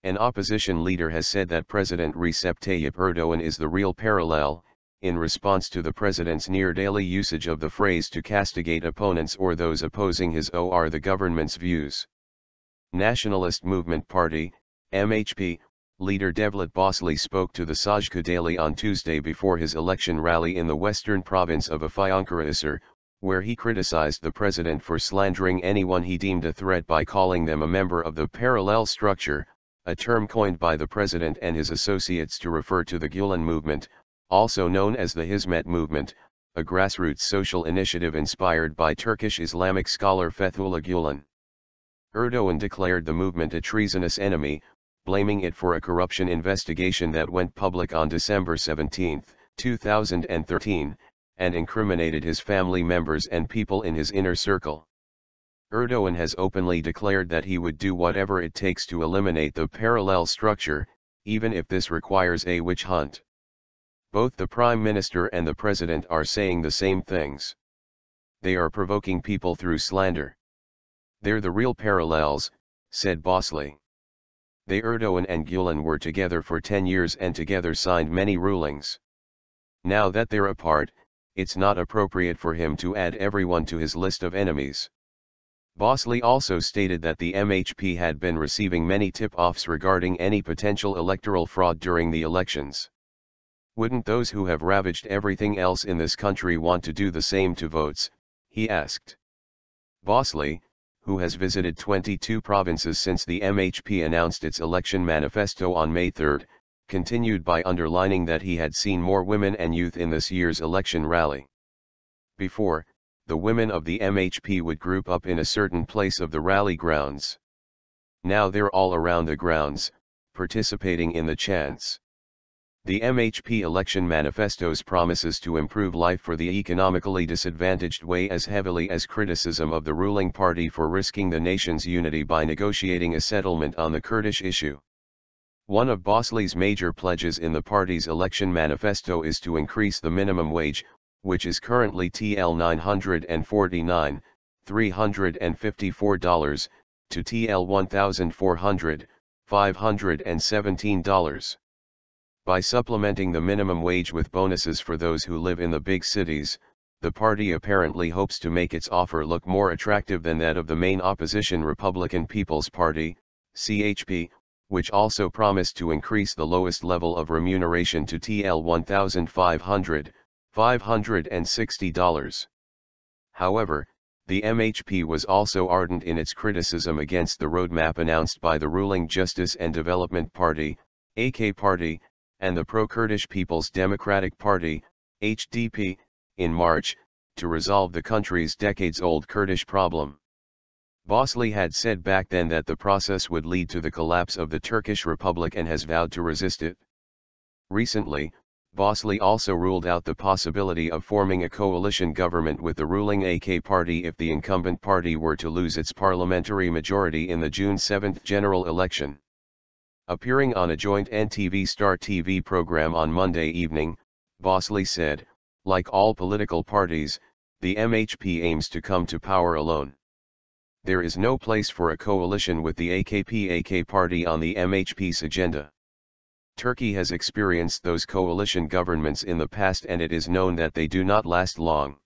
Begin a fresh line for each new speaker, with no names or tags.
An opposition leader has said that President Recep Tayyip Erdoğan is the real parallel, in response to the president's near-daily usage of the phrase to castigate opponents or those opposing his or the government's views. Nationalist Movement Party, MHP, leader Devlet Bahçeli spoke to the Sözcü daily on Tuesday before his election rally in the western province of Afyonkarahisar, where he criticized the president for slandering anyone he deemed a threat by calling them a member of the parallel structure, a term coined by the president and his associates to refer to the Gülen movement, also known as the Hizmet movement, a grassroots social initiative inspired by Turkish Islamic scholar Fethullah Gülen. Erdoğan declared the movement a treasonous enemy, blaming it for a corruption investigation that went public on December 17, 2013, and incriminated his family members and people in his inner circle. Erdoğan has openly declared that he would do whatever it takes to eliminate the parallel structure, even if this requires a witch hunt. Both the Prime Minister and the President are saying the same things. They are provoking people through slander. They're the real parallels, said Bahçeli. They Erdoğan and Gülen were together for 10 years and together signed many rulings. Now that they're apart, it's not appropriate for him to add everyone to his list of enemies. Bahçeli also stated that the MHP had been receiving many tip-offs regarding any potential electoral fraud during the elections. Wouldn't those who have ravaged everything else in this country want to do the same to votes, he asked. Bahçeli, who has visited 22 provinces since the MHP announced its election manifesto on May 3, continued by underlining that he had seen more women and youth in this year's election rally. Before, the women of the MHP would group up in a certain place of the rally grounds. Now they're all around the grounds, participating in the chants. The MHP election manifesto's promises to improve life for the economically disadvantaged weigh as heavily as criticism of the ruling party for risking the nation's unity by negotiating a settlement on the Kurdish issue. One of Bahçeli's major pledges in the party's election manifesto is to increase the minimum wage, which is currently TL $949, $354, to TL $1,400, $517. By supplementing the minimum wage with bonuses for those who live in the big cities, the party apparently hopes to make its offer look more attractive than that of the main opposition Republican People's Party, CHP, which also promised to increase the lowest level of remuneration to TL $1,500, $560. However, the MHP was also ardent in its criticism against the roadmap announced by the ruling Justice and Development Party, AK Party, and the pro-Kurdish People's Democratic Party, HDP, in March, to resolve the country's decades-old Kurdish problem. Bahçeli had said back then that the process would lead to the collapse of the Turkish Republic and has vowed to resist it. Recently, Bahçeli also ruled out the possibility of forming a coalition government with the ruling AK Party if the incumbent party were to lose its parliamentary majority in the June 7 general election. Appearing on a joint NTV Star TV program on Monday evening, Bahçeli said, like all political parties, the MHP aims to come to power alone. There is no place for a coalition with the AKP party on the MHP's agenda. Turkey has experienced those coalition governments in the past and it is known that they do not last long.